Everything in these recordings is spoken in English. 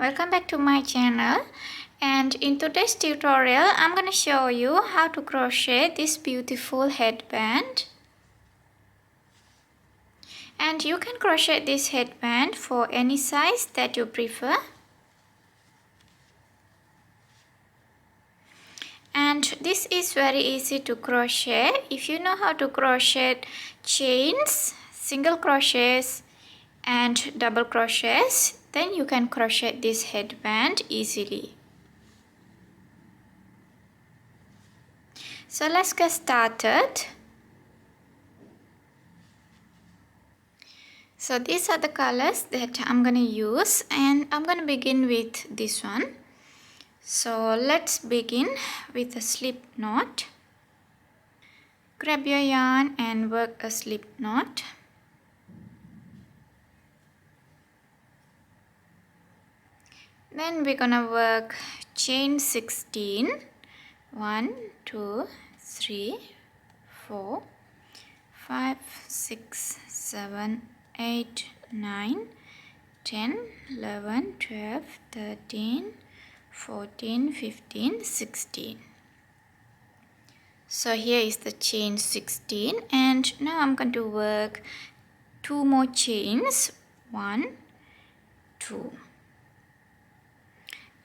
welcome back to my channel. And in today's tutorial I'm going to show you how to crochet this beautiful headband. And you can crochet this headband for any size that you prefer. And this is very easy to crochet if you know how to crochet chains, single crochets and double crochets. Then you can crochet this headband easily. So let's get started. So these are the colors that I'm going to use, and I'm going to begin with this one. So let's begin with a slip knot. Grab your yarn and work a slip knot. Then we're gonna work chain 16. 1, 2, 3, 4, 5, 6, 7, 8, 9, 10, 11, 12, 13, 14, 15, 16. So here is the chain 16, and now I'm going to work 2 more chains. 1, 2.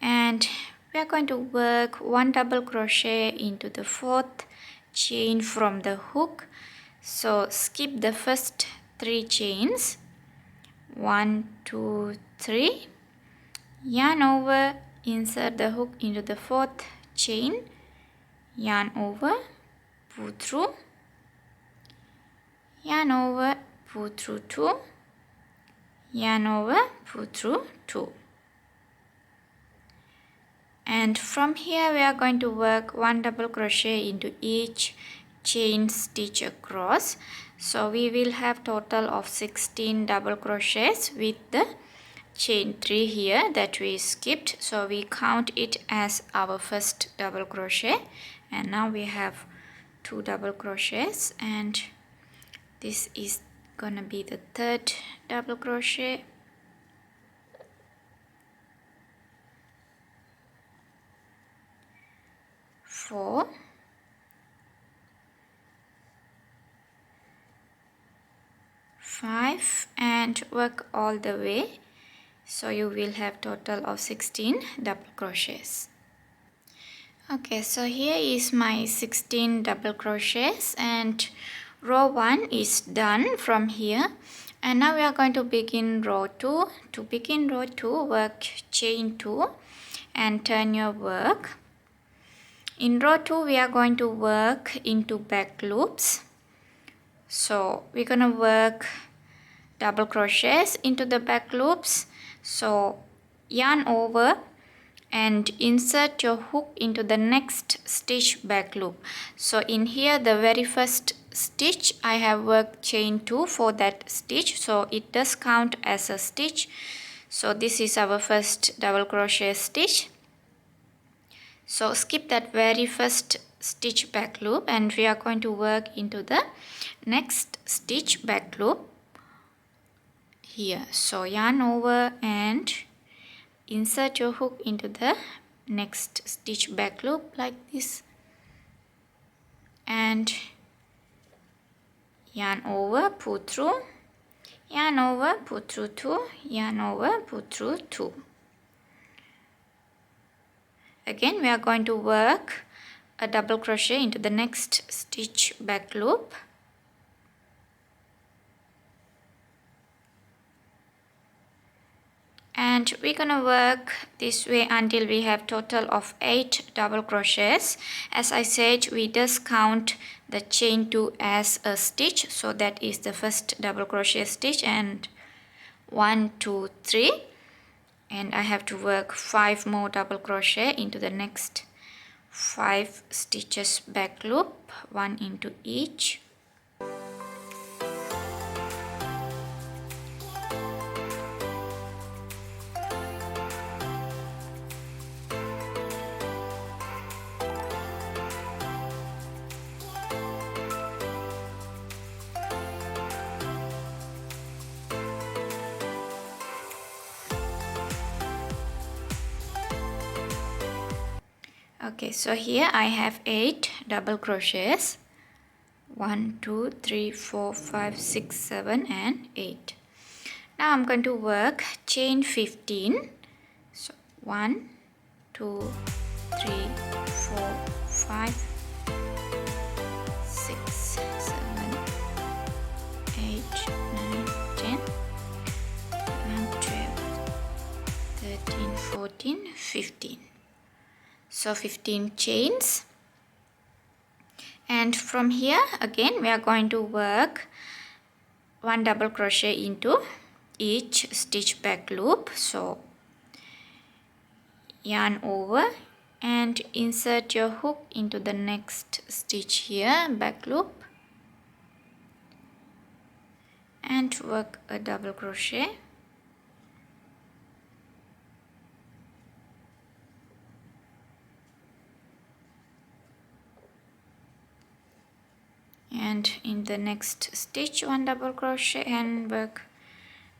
And we are going to work 1 double crochet into the 4th chain from the hook. So skip the first 3 chains. 1, 2, 3. Yarn over, insert the hook into the 4th chain. Yarn over, pull through. Yarn over, pull through 2. Yarn over, pull through 2. And from here we are going to work 1 double crochet into each chain stitch across. So we will have total of 16 double crochets with the chain 3 here that we skipped. So we count it as our first double crochet, and now we have 2 double crochets, and this is gonna be the 3rd double crochet. 4, 5, and work all the way. So you will have total of 16 double crochets. Okay, so here is my 16 double crochets, and row 1 is done from here. And now we are going to begin row 2. To begin row 2, work chain 2 and turn your work. In row 2 we are going to work into back loops. So we're going to work double crochets into the back loops. So yarn over and insert your hook into the next stitch back loop. So in here, the very first stitch, I have worked chain 2 for that stitch, so it does count as a stitch. So this is our first double crochet stitch. So skip that very first stitch back loop, and we are going to work into the next stitch back loop here. So yarn over and insert your hook into the next stitch back loop like this, and yarn over, pull through, yarn over, pull through 2, yarn over, pull through 2. Again we are going to work a double crochet into the next stitch back loop. And we're gonna work this way until we have total of 8 double crochets. As I said, we just count the chain 2 as a stitch, so that is the first double crochet stitch, and 1, 2, 3. And I have to work 5 more double crochet into the next 5 stitches back loop, 1 into each. Okay, so here I have 8 double crochets. 1 2 3 4 5 6 7 and 8. Now I'm going to work chain 15. So 1 2 3 4 5 6 7 8 9 10 11 12 13 14 15. So 15 chains. And from here again we are going to work 1 double crochet into each stitch back loop. So yarn over and insert your hook into the next stitch here, back loop, and work a double crochet. And in the next stitch 1 double crochet and work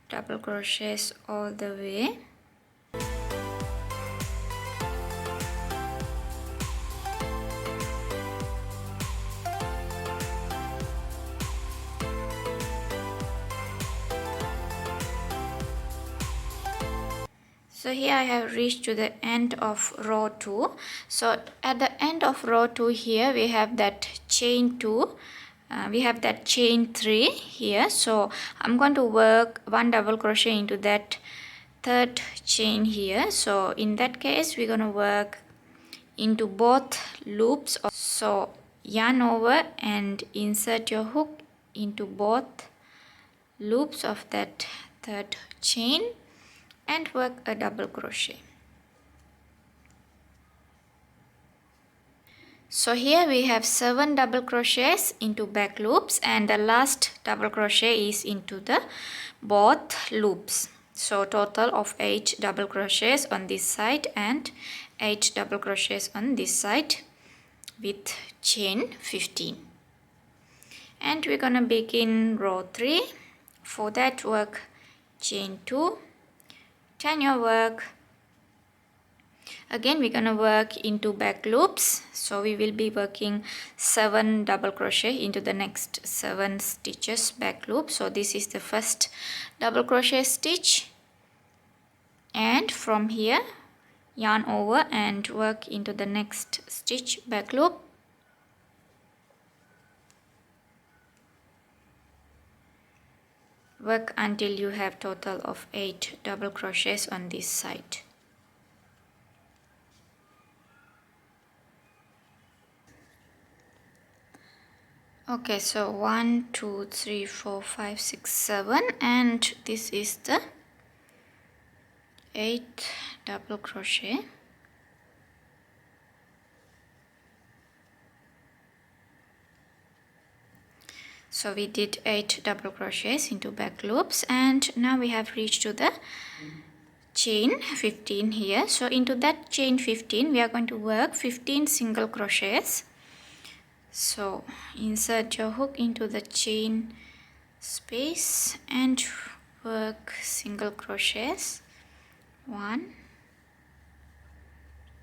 double crochets all the way. So here I have reached to the end of row 2. So at the end of row 2 here we have that chain 2. We have that chain 3 here. So I'm going to work 1 double crochet into that third chain here. So in that case we're going to work into both loops. So yarn over and insert your hook into both loops of that third chain and work a double crochet. So here we have 7 double crochets into back loops and the last double crochet is into the both loops. So total of 8 double crochets on this side and 8 double crochets on this side with chain 15. And we're gonna begin row 3. For that work chain 2, turn your work. Again we're gonna work into back loops. So we will be working 7 double crochet into the next 7 stitches back loop. So this is the first double crochet stitch, and from here yarn over and work into the next stitch back loop. Work until you have total of 8 double crochets on this side. Okay, so 1 2 3 4 5 6 7 and this is the 8th double crochet. So we did 8 double crochets into back loops, and now we have reached to the chain 15 here. So into that chain 15 we are going to work 15 single crochets. So insert your hook into the chain space and work single crochets. 1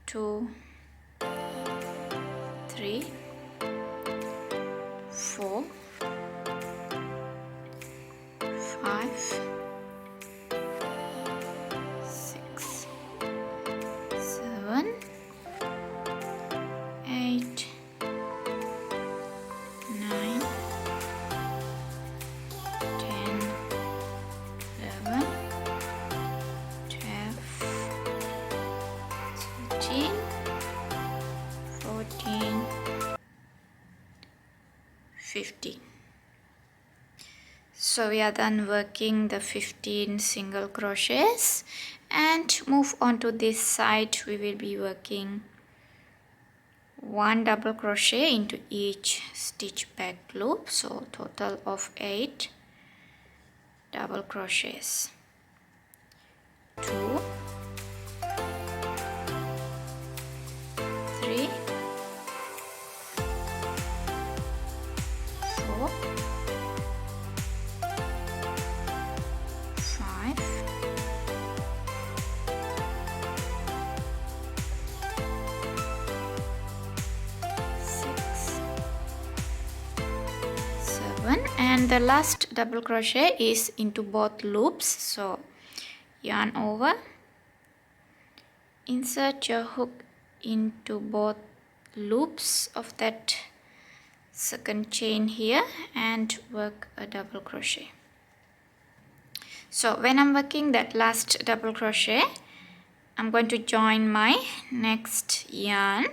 2 3 4 5 6 7 8 9 10 11 12 13 14 15. So we are done working the 15 single crochets, and move on to this side. We will be working 1 double crochet into each stitch back loop. So total of 8 double crochets. 2 3 4 5 6 the last double crochet is into both loops. So yarn over, insert your hook into both loops of that second chain here and work a double crochet. So when I'm working that last double crochet, I'm going to join my next yarn.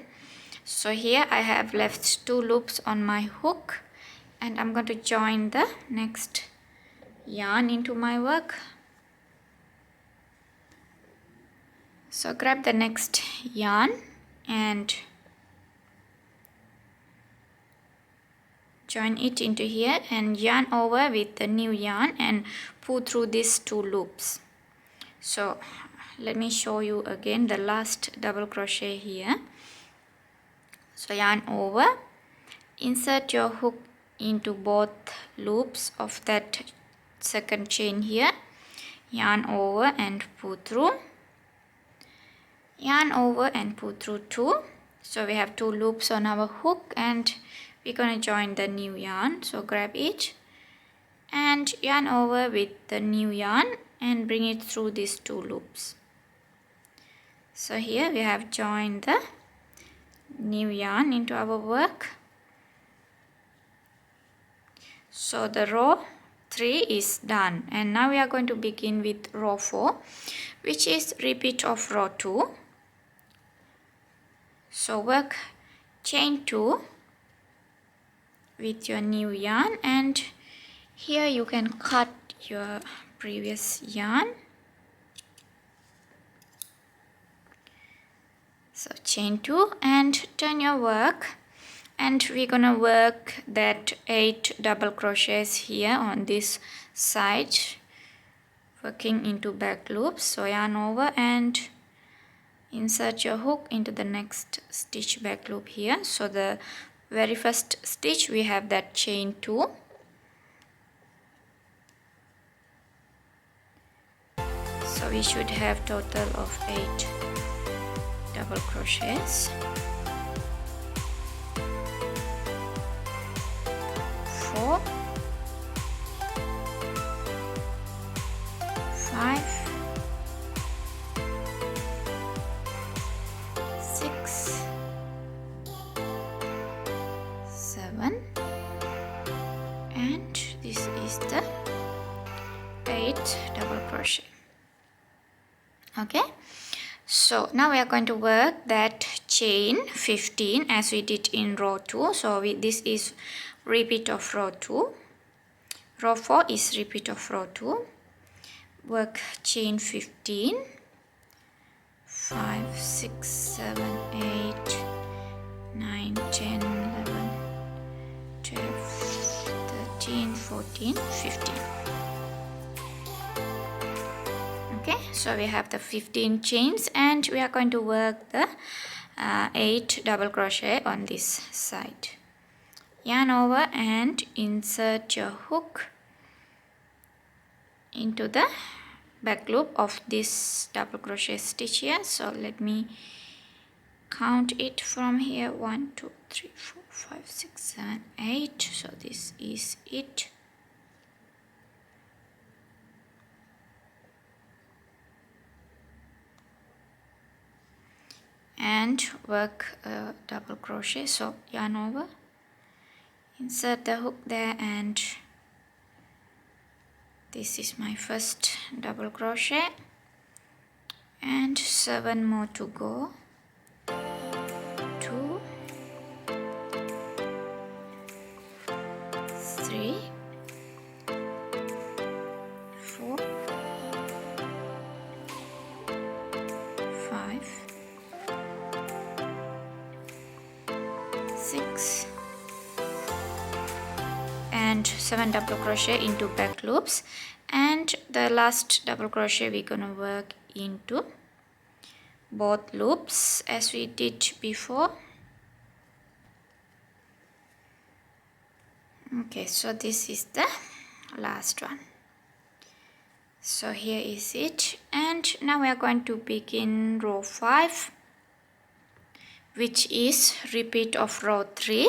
So here I have left 2 loops on my hook, and I'm going to join the next yarn into my work. So grab the next yarn and join it into here and yarn over with the new yarn and pull through these 2 loops. So let me show you again the last double crochet here. So yarn over, insert your hook into both loops of that second chain here, yarn over and pull through, yarn over and pull through 2. So we have 2 loops on our hook and we're going to join the new yarn. So grab it and yarn over with the new yarn and bring it through these 2 loops. So here we have joined the new yarn into our work. So the row 3 is done, and now we are going to begin with row 4, which is repeat of row 2. So work chain 2 with your new yarn, and here you can cut your previous yarn. So chain 2 and turn your work, and we're gonna work that 8 double crochets here on this side, working into back loops. So yarn over and insert your hook into the next stitch back loop here. So the very first stitch we have that chain 2. So we should have total of 8 double crochets. 4, 5, 6, 7, and this is the 8 double crochet. Okay, so now we are going to work that chain 15 as we did in row 2. So this is repeat of row 2. Row 4 is repeat of row 2. Work chain 15, 5, 6, 7, 8, 9, 10, 11, 12, 13, 14, 15. Okay, so we have the 15 chains, and we are going to work the 8 double crochet on this side. Yarn over and insert your hook into the back loop of this double crochet stitch here. So let me count it from here: 1, 2, 3, 4, 5, 6, 7, 8. So this is it. And work a double crochet. So yarn over, insert the hook there, and this is my first double crochet, and 7 more to go. 2, 3, 4, 5, 6, and 7 double crochet into back loops, and the last double crochet we're gonna work into both loops as we did before. Okay, so this is the last one. So here is it, and now we are going to begin row 5, which is repeat of row 3.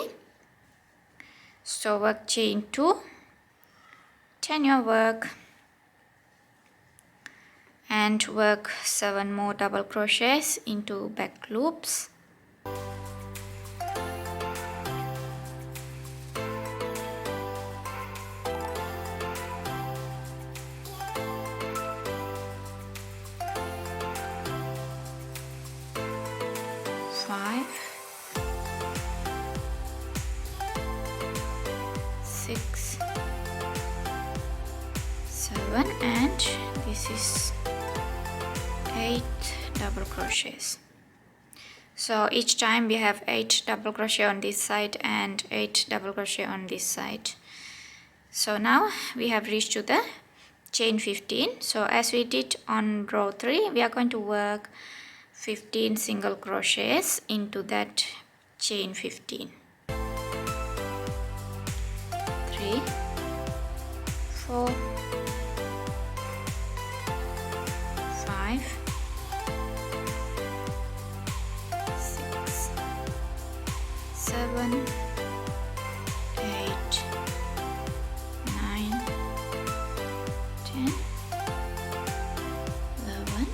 So work chain 2 turn your work and work 7 more double crochets into back loops. Five, 6, 7, and this is 8 double crochets. So each time we have 8 double crochet on this side and 8 double crochet on this side. So now we have reached to the chain 15. So as we did on row 3, we are going to work 15 single crochets into that chain 15. 3, 4, 5, 6, 7, 8, 9, 10, 11,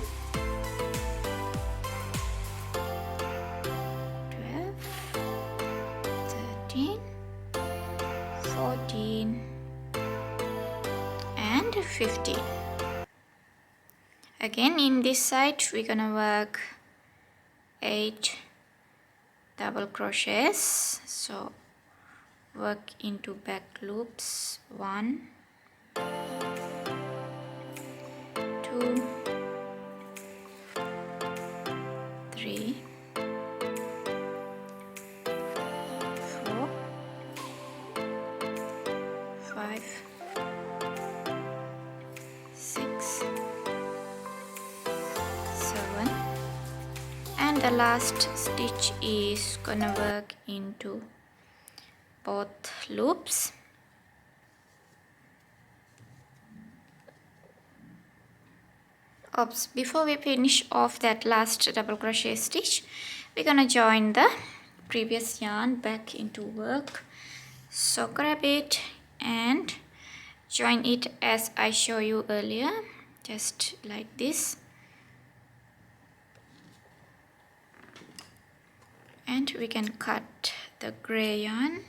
12, 13, 14, and 15. Again, in this side we're gonna work 8 double crochets. So work into back loops 1, 2, 3, 4, 5, 6, 7, and the last stitch is gonna work into both loops. Oops, before we finish off that last double crochet stitch, we're gonna join the previous yarn back into work. So grab it and join it as I show you earlier, just like this. And we can cut the gray yarn.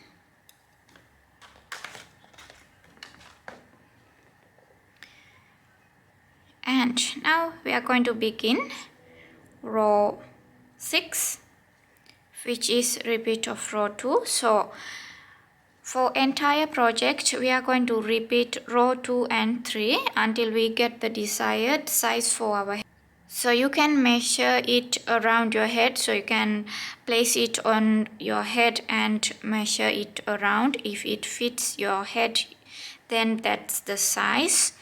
And now we are going to begin row 6, which is repeat of row 2. So for entire project we are going to repeat row 2 and 3 until we get the desired size for our head. So you can measure it around your head, so you can place it on your head and measure it around. If it fits your head, then that's the size.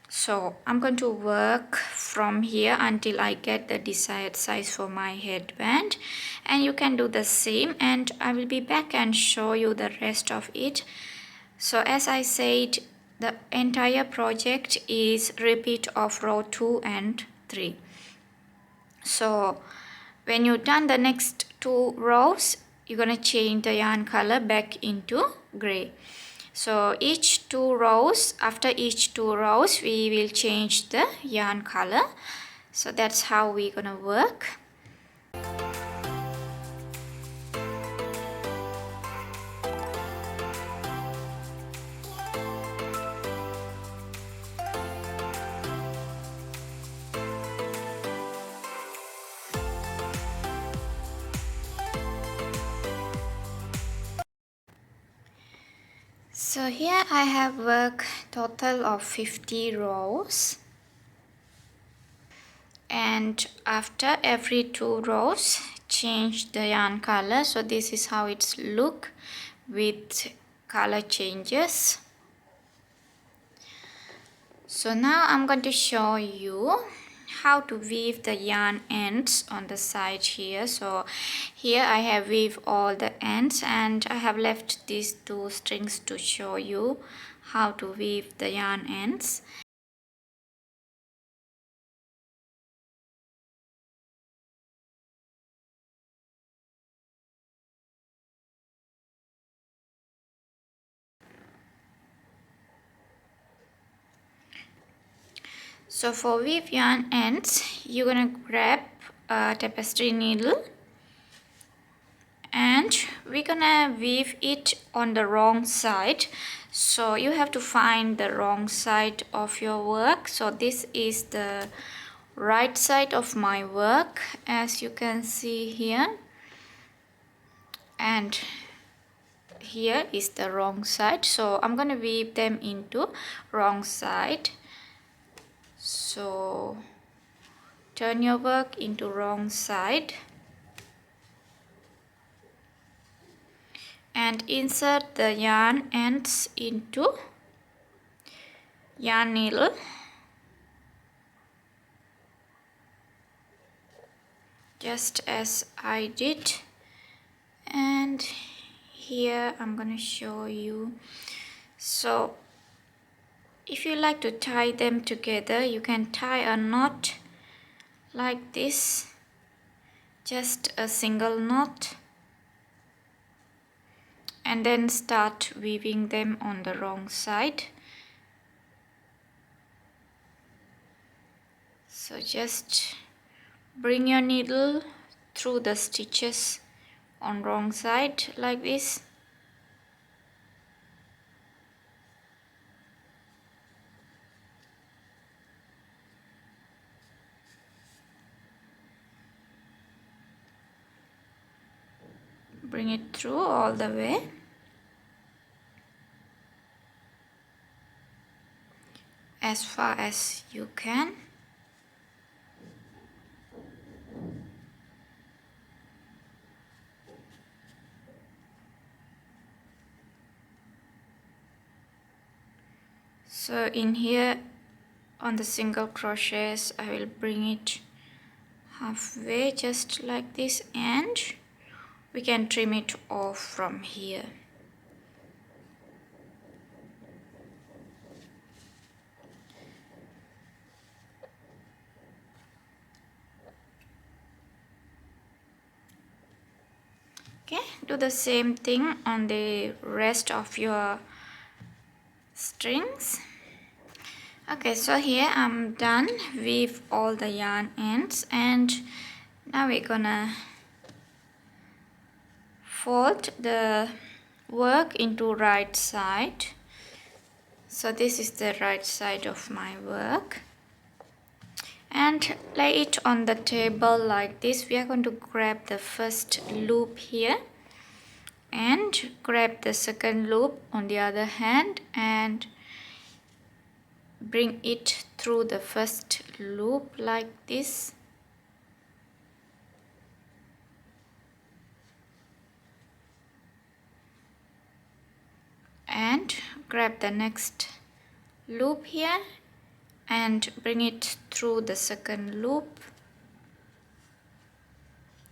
So I'm going to work from here until I get the desired size for my headband, and you can do the same, and I will be back and show you the rest of it. So as I said, the entire project is repeat of row 2 and 3. So when you've done the next 2 rows, you're gonna change the yarn color back into gray. So each 2 rows, after each 2 rows, we will change the yarn color. So that's how we're gonna work. So here I have worked total of 50 rows, and after every 2 rows change the yarn color. So this is how it's look with color changes. So now I'm going to show you how to weave the yarn ends on the side here. So here I have weaved all the ends, and I have left these 2 strings to show you how to weave the yarn ends. So for weave yarn ends, you're gonna grab a tapestry needle and we're gonna weave it on the wrong side. So you have to find the wrong side of your work. So this is the right side of my work, as you can see here, and here is the wrong side. So I'm gonna weave them into wrong side. So turn your work into wrong side and insert the yarn ends into yarn needle. Just as I did, and here I'm gonna show you. So if you like to tie them together, you can tie a knot like this, just a single knot, and then start weaving them on the wrong side. So just bring your needle through the stitches on wrong side like this. Bring it through all the way. As far as you can. So in here on the single crochets, I will bring it halfway just like this, and we can trim it off from here. Okay, do the same thing on the rest of your strings. Okay, so here I'm done with all the yarn ends, and now we're gonna fold the work into right side. So this is the right side of my work, and lay it on the table like this. We are going to grab the first loop here and grab the second loop on the other hand and bring it through the first loop like this. And grab the next loop here and bring it through the second loop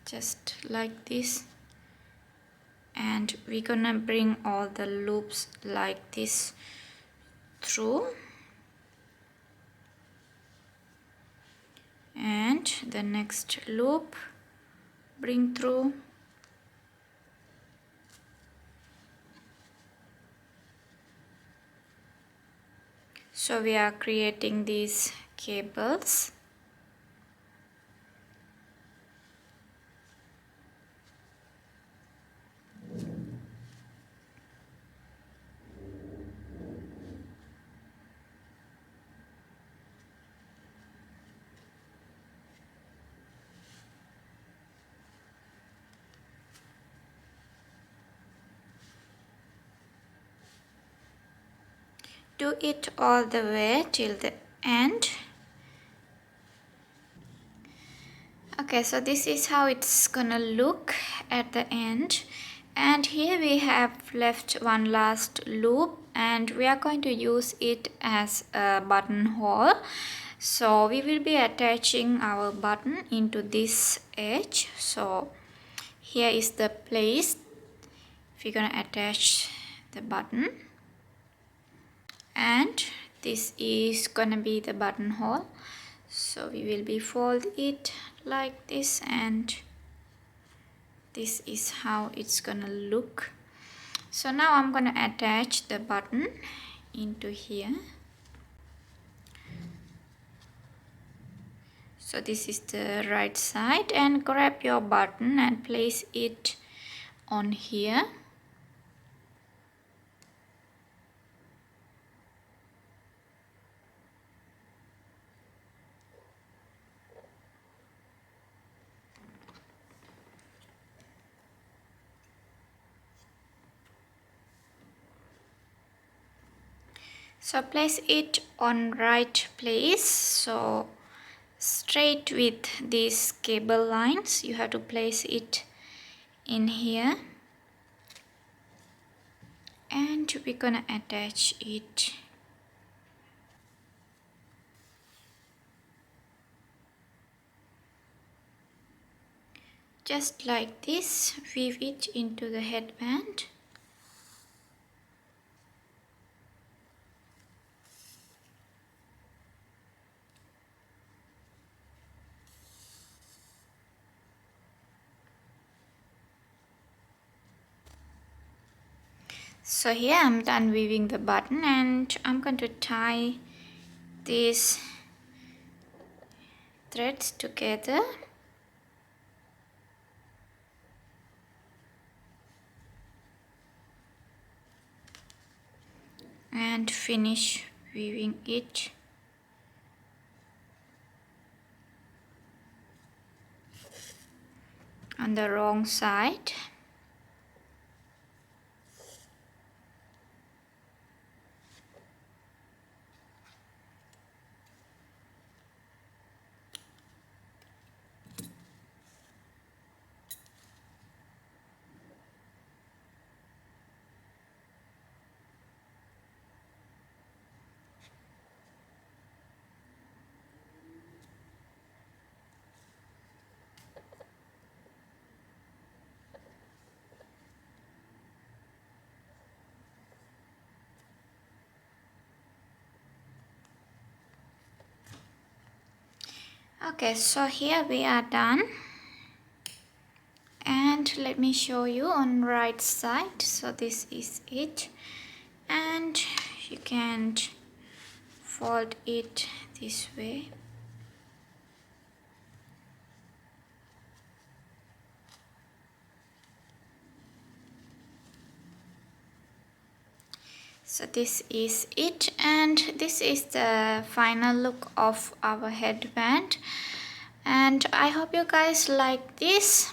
just like this, and we're gonna bring all the loops like this through, and the next loop bring through. So we are creating these cables. Do it all the way till the end. Okay, so this is how it's gonna look at the end, and here we have left one last loop and we are going to use it as a buttonhole. So we will be attaching our button into this edge. So here is the place we're gonna attach the button, and this is gonna be the buttonhole. So we will be fold it like this, and this is how it's gonna look. So now I'm gonna attach the button into here. So this is the right side, and grab your button and place it on here. So place it on right place, so straight with these cable lines you have to place it in here, and we're gonna attach it. Just like this, weave it into the headband. So here I'm done weaving the button, and I'm going to tie these threads together. And finish weaving it. On the wrong side. Okay, so here we are done, and let me show you on right side. So this is it, and you can fold it this way. So this is it, and this is the final look of our headband, and I hope you guys like this.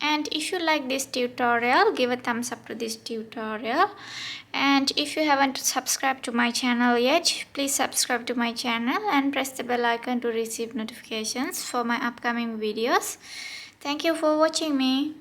And if you like this tutorial, give a thumbs up to this tutorial, and if you haven't subscribed to my channel yet, please subscribe to my channel and press the bell icon to receive notifications for my upcoming videos. Thank you for watching me.